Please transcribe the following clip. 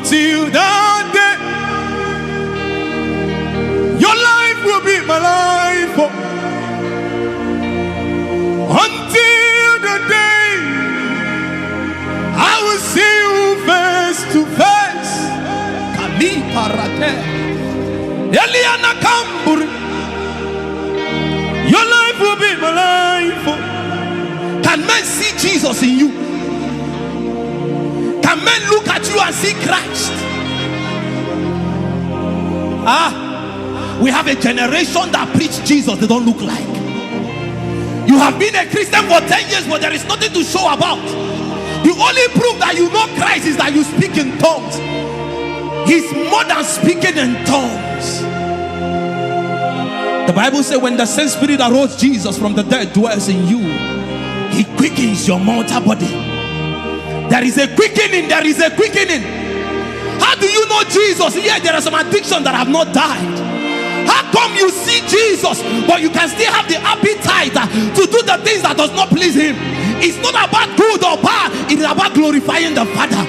until that day. Your life will be my life. Oh. Until the day I will see you face to face. Kali parate. Eliana Kamburi. Your life will be my life. Oh. Can men see Jesus in you? Can men look at you and see Christ? We have a generation that preach Jesus they don't look like. You have been a Christian for 10 years, but there is nothing to show about. The only proof that you know Christ is that you speak in tongues. He's more than speaking in tongues. The Bible says when the same spirit that rose Jesus from the dead dwells in you, he quickens your mortal body. There is a quickening. There is a quickening. How do you know Jesus? Yeah, there are some addictions that have not died. How come you see Jesus, but you can still have the appetite to do the things that does not please him? It's not about good or bad. It is about glorifying the Father.